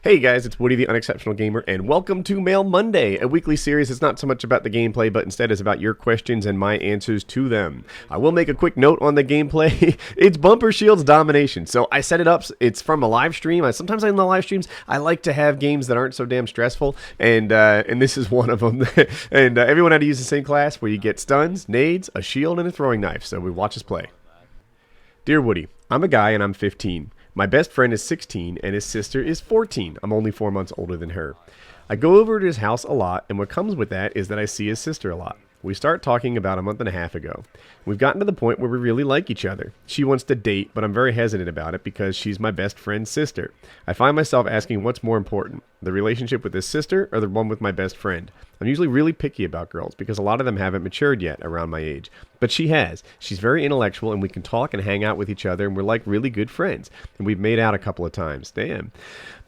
Hey guys, it's Woody the Unexceptional Gamer, and welcome to Mail Monday, a weekly series that's not so much about the gameplay, but instead is about your questions and my answers to them. I will make a quick note on the gameplay. It's Bumper Shield's Domination, so I set it up. It's from a live stream. Sometimes in the live streams, I like to have games that aren't so damn stressful, and this is one of them. And everyone had to use the same class where you get stuns, nades, a shield, and a throwing knife, so we watch us play. Dear Woody, I'm a guy and I'm 15. My best friend is 16 and his sister is 14. I'm only 4 months older than her. I go over to his house a lot, and what comes with that is that I see his sister a lot. We start talking about a month and a half ago. We've gotten to the point where we really like each other. She wants to date, but I'm very hesitant about it because she's my best friend's sister. I find myself asking what's more important, the relationship with his sister or the one with my best friend. I'm usually really picky about girls because a lot of them haven't matured yet around my age. But she has. She's very intellectual and we can talk and hang out with each other and we're like really good friends. And we've made out a couple of times. Damn.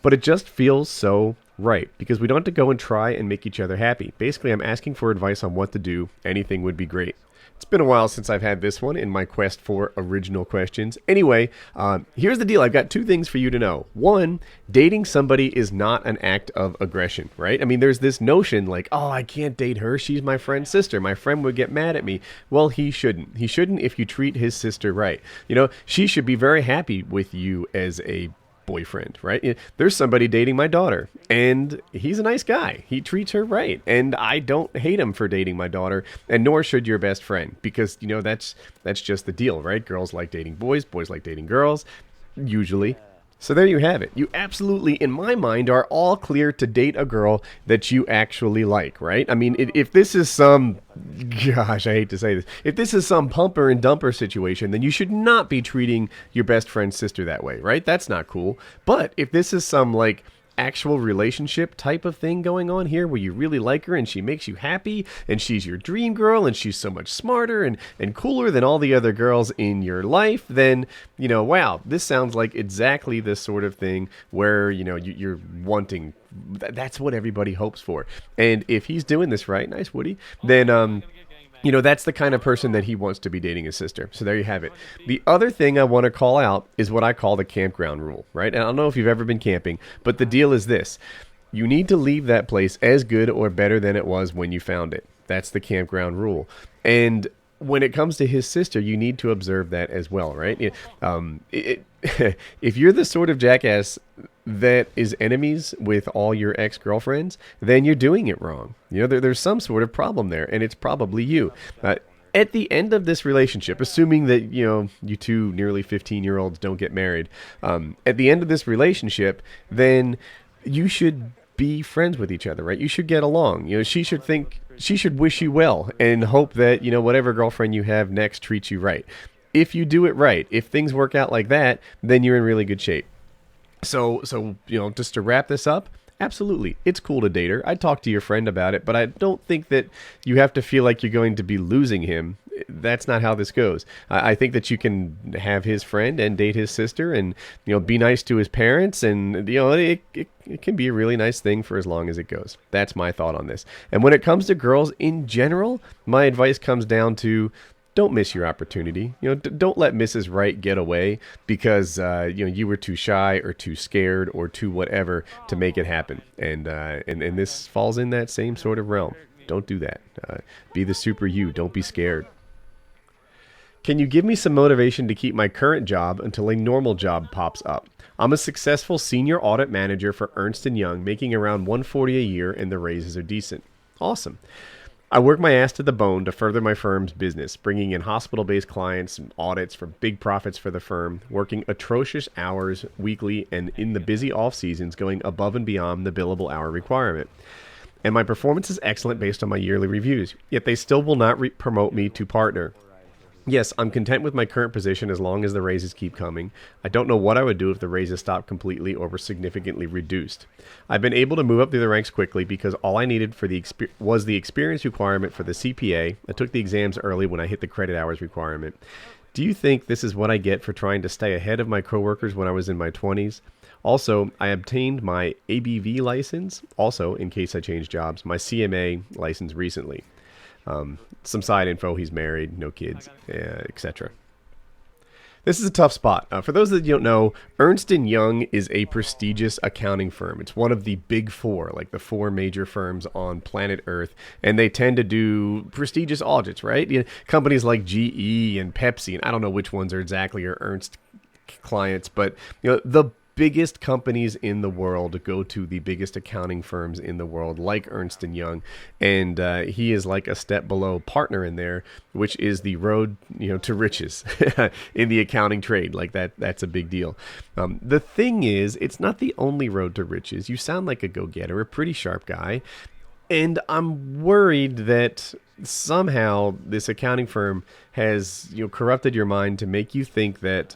But it just feels so right because we don't have to go and try and make each other happy. Basically, I'm asking for advice on what to do. Anything would be great. It's been a while since I've had this one in my quest for original questions. Anyway, here's the deal. I've got two things for you to know. One, dating somebody is not an act of aggression, right? I mean, there's this notion like, oh, I can't date her. She's my friend's sister. My friend would get mad at me. Well, he shouldn't. He shouldn't if you treat his sister right. You know, she should be very happy with you as a boyfriend, right? There's somebody dating my daughter and he's a nice guy. He treats her right. And I don't hate him for dating my daughter, and nor should your best friend, because you know that's just the deal, right? Girls like dating boys, boys like dating girls, usually. So there you have it. You absolutely, in my mind, are all clear to date a girl that you actually like, right? I mean, if this is some, gosh, I hate to say this, if this is some pumper and dumper situation, then you should not be treating your best friend's sister that way, right? That's not cool. But if this is some, like, actual relationship type of thing going on here where you really like her and she makes you happy and she's your dream girl and she's so much smarter and cooler than all the other girls in your life, then, you know, wow, this sounds like exactly the sort of thing where, you know, you're wanting. That's what everybody hopes for. And if he's doing this right, nice Woody, then you know, that's the kind of person that he wants to be dating his sister. So there you have it. The other thing I want to call out is what I call the campground rule, right? And I don't know if you've ever been camping, but the deal is this. You need to leave that place as good or better than it was when you found it. That's the campground rule. And when it comes to his sister, you need to observe that as well, right? If you're the sort of jackass that is enemies with all your ex-girlfriends, then you're doing it wrong. You know, there's some sort of problem there, and it's probably you. At the end of this relationship, assuming that, you know, you two nearly 15-year-olds don't get married, at the end of this relationship, then you should be friends with each other, right? You should get along. You know, she should wish you well and hope that, you know, whatever girlfriend you have next treats you right. If you do it right, if things work out like that, then you're in really good shape. So you know, just to wrap this up, absolutely, it's cool to date her. I'd talk to your friend about it, but I don't think that you have to feel like you're going to be losing him. That's not how this goes. I think that you can have his friend and date his sister and, you know, be nice to his parents, and, you know, it can be a really nice thing for as long as it goes. That's my thought on this. And when it comes to girls in general, my advice comes down to don't miss your opportunity. You know, don't let Mrs. Right get away because you know, you were too shy or too scared or too whatever to make it happen. And this falls in that same sort of realm. Don't do that. Be the super you. Don't be scared. Can you give me some motivation to keep my current job until a normal job pops up? I'm a successful senior audit manager for Ernst & Young, making around $140 a year, and the raises are decent. Awesome. I work my ass to the bone to further my firm's business, bringing in hospital-based clients and audits for big profits for the firm, working atrocious hours weekly, and in the busy off-seasons going above and beyond the billable hour requirement. And my performance is excellent based on my yearly reviews, yet they still will not promote me to partner. Yes, I'm content with my current position as long as the raises keep coming. I don't know what I would do if the raises stopped completely or were significantly reduced. I've been able to move up through the ranks quickly because all I needed for was the experience requirement for the CPA. I took the exams early when I hit the credit hours requirement. Do you think this is what I get for trying to stay ahead of my coworkers when I was in my 20s? Also, I obtained my ABV license, also in case I change jobs, my CMA license recently. Some side info, he's married, no kids, etc. This is a tough spot. For those that don't know, Ernst & Young is a prestigious accounting firm. It's one of the big four, like the four major firms on planet Earth, and they tend to do prestigious audits, right? Companies like GE and Pepsi, and I don't know which ones are exactly are Ernst clients, but the biggest companies in the world go to the biggest accounting firms in the world, like Ernst & Young, and he is like a step below partner in there, which is the road to riches in the accounting trade. Like that's a big deal. The thing is, it's not the only road to riches. You sound like a go-getter, a pretty sharp guy, and I'm worried that somehow this accounting firm has corrupted your mind to make you think that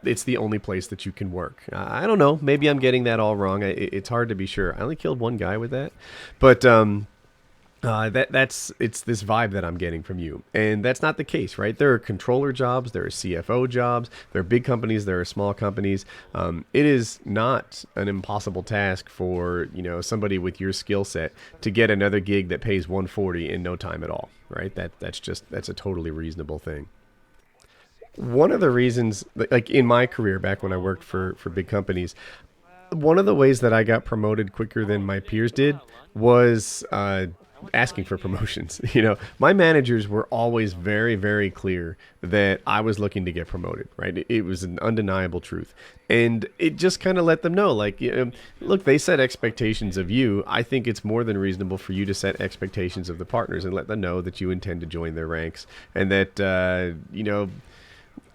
it's the only place that you can work. I don't know. Maybe I'm getting that all wrong. It's hard to be sure. I only killed one guy with that, but it's this vibe that I'm getting from you, and that's not the case, right? There are controller jobs, there are CFO jobs, there are big companies, there are small companies. It is not an impossible task for somebody with your skill set to get another gig that pays 140 in no time at all, right? That's a totally reasonable thing. One of the reasons, like in my career back when I worked for big companies, one of the ways that I got promoted quicker than my peers did was asking for promotions. My managers were always very, very clear that I was looking to get promoted, right? It was an undeniable truth. And it just kind of let them know, like, look, they set expectations of you. I think it's more than reasonable for you to set expectations of the partners and let them know that you intend to join their ranks and that,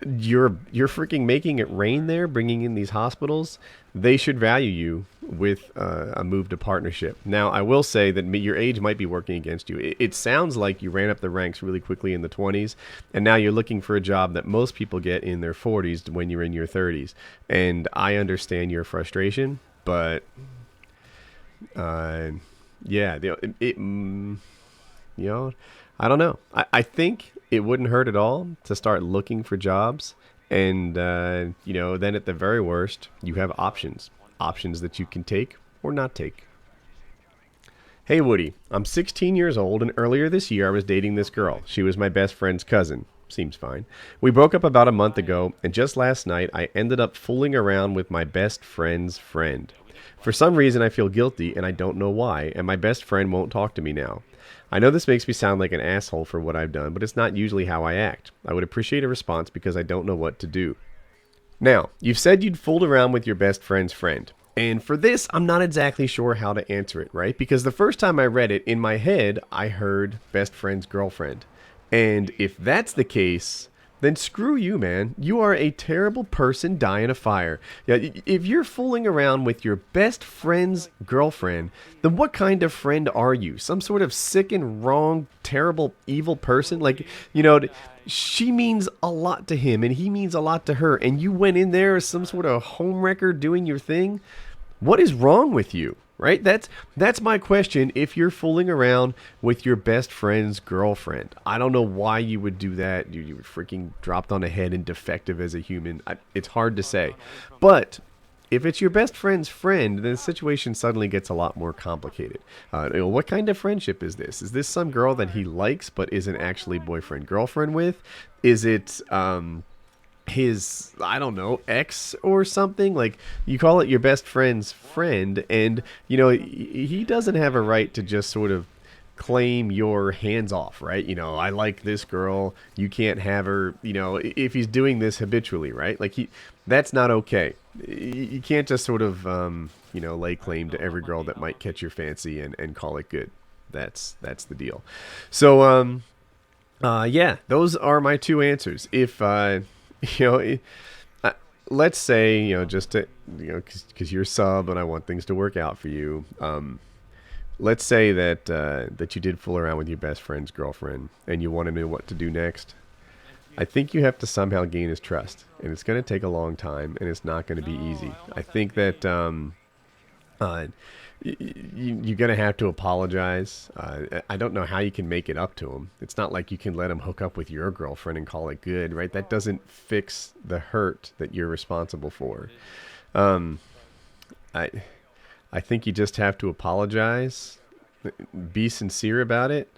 you're freaking making it rain there, bringing in these hospitals. They should value you with a move to partnership. Now, I will say that your age might be working against you. It sounds like you ran up the ranks really quickly in the 20s, and now you're looking for a job that most people get in their 40s when you're in your 30s. And I understand your frustration, but yeah, I don't know. I think it wouldn't hurt at all to start looking for jobs. And, then at the very worst, you have options that you can take or not take. Hey, Woody, I'm 16 years old, and earlier this year I was dating this girl. She was my best friend's cousin. Seems fine. We broke up about a month ago, and just last night I ended up fooling around with my best friend's friend. For some reason I feel guilty, and I don't know why, and my best friend won't talk to me now. I know this makes me sound like an asshole for what I've done, but it's not usually how I act. I would appreciate a response because I don't know what to do. Now, you've said you'd fooled around with your best friend's friend. And for this, I'm not exactly sure how to answer it, right? Because the first time I read it, in my head, I heard best friend's girlfriend. And if that's the case, then screw you, man. You are a terrible person dying a fire. Yeah, if you're fooling around with your best friend's girlfriend, then what kind of friend are you? Some sort of sick and wrong, terrible, evil person? Like, she means a lot to him and he means a lot to her, and you went in there as some sort of homewrecker doing your thing? What is wrong with you? Right? That's my question. If you're fooling around with your best friend's girlfriend, I don't know why you would do that. You were freaking dropped on a head and defective as a human. It's hard to say. But if it's your best friend's friend, then the situation suddenly gets a lot more complicated. What kind of friendship is this? Is this some girl that he likes but isn't actually boyfriend-girlfriend with? Is it his, I don't know, ex or something? Like, you call it your best friend's friend, and he doesn't have a right to just sort of claim your hands off, right? I like this girl, you can't have her, if he's doing this habitually, right? Like, that's not okay. You can't just sort of lay claim to every girl that might catch your fancy and call it good. That's the deal. So yeah, those are my two answers. If let's say, just to, because you're a sub and I want things to work out for you. Let's say that you did fool around with your best friend's girlfriend and you want to know what to do next. I think you have to somehow gain his trust, and it's going to take a long time, and it's not going to be easy. I think that you're going to have to apologize. I don't know how you can make it up to him. It's not like you can let him hook up with your girlfriend and call it good, right? That doesn't fix the hurt that you're responsible for. I think you just have to apologize, be sincere about it,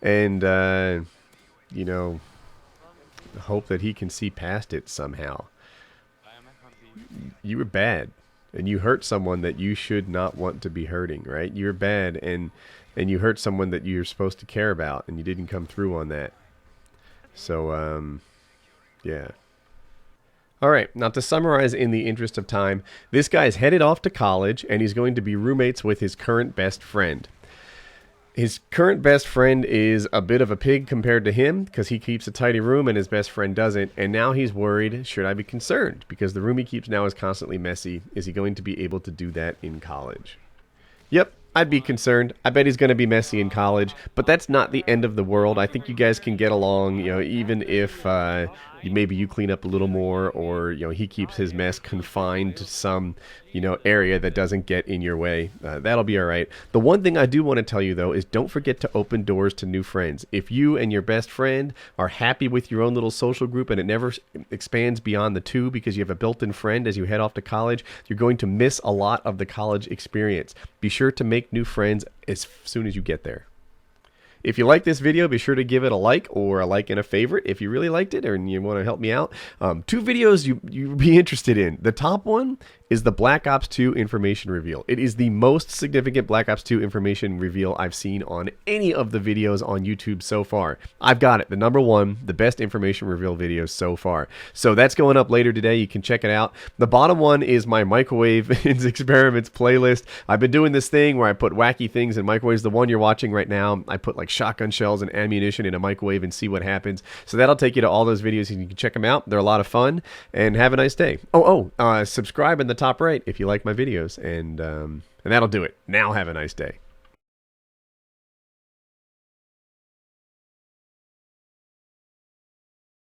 and hope that he can see past it somehow. You were bad, and you hurt someone that you should not want to be hurting, right? You're bad, and you hurt someone that you're supposed to care about, and you didn't come through on that. So, yeah. All right, now to summarize in the interest of time, this guy's headed off to college, and he's going to be roommates with his current best friend. His current best friend is a bit of a pig compared to him because he keeps a tidy room and his best friend doesn't. And now he's worried, should I be concerned? Because the room he keeps now is constantly messy. Is he going to be able to do that in college? Yep, I'd be concerned. I bet he's going to be messy in college, but that's not the end of the world. I think you guys can get along, even if maybe you clean up a little more, or he keeps his mess confined to some area that doesn't get in your way. That'll be all right. The one thing I do want to tell you though is don't forget to open doors to new friends. If you and your best friend are happy with your own little social group and it never expands beyond the two because you have a built-in friend as you head off to college, you're going to miss a lot of the college experience. Be sure to make new friends as soon as you get there. If you like this video, be sure to give it a like or a like and a favorite if you really liked it and you want to help me out. 2 videos you'd be interested in. The top one is the Black Ops 2 information reveal. It is the most significant Black Ops 2 information reveal I've seen on any of the videos on YouTube so far. I've got it, the number 1, the best information reveal video so far. So that's going up later today. You can check it out. The bottom one is my microwave experiments playlist. I've been doing this thing where I put wacky things in microwaves. The one you're watching right now, I put like shotgun shells and ammunition in a microwave and see what happens. So that'll take you to all those videos and you can check them out. They're a lot of fun, and have a nice day. Subscribe in the top right if you like my videos, and that'll do it. Now have a nice day.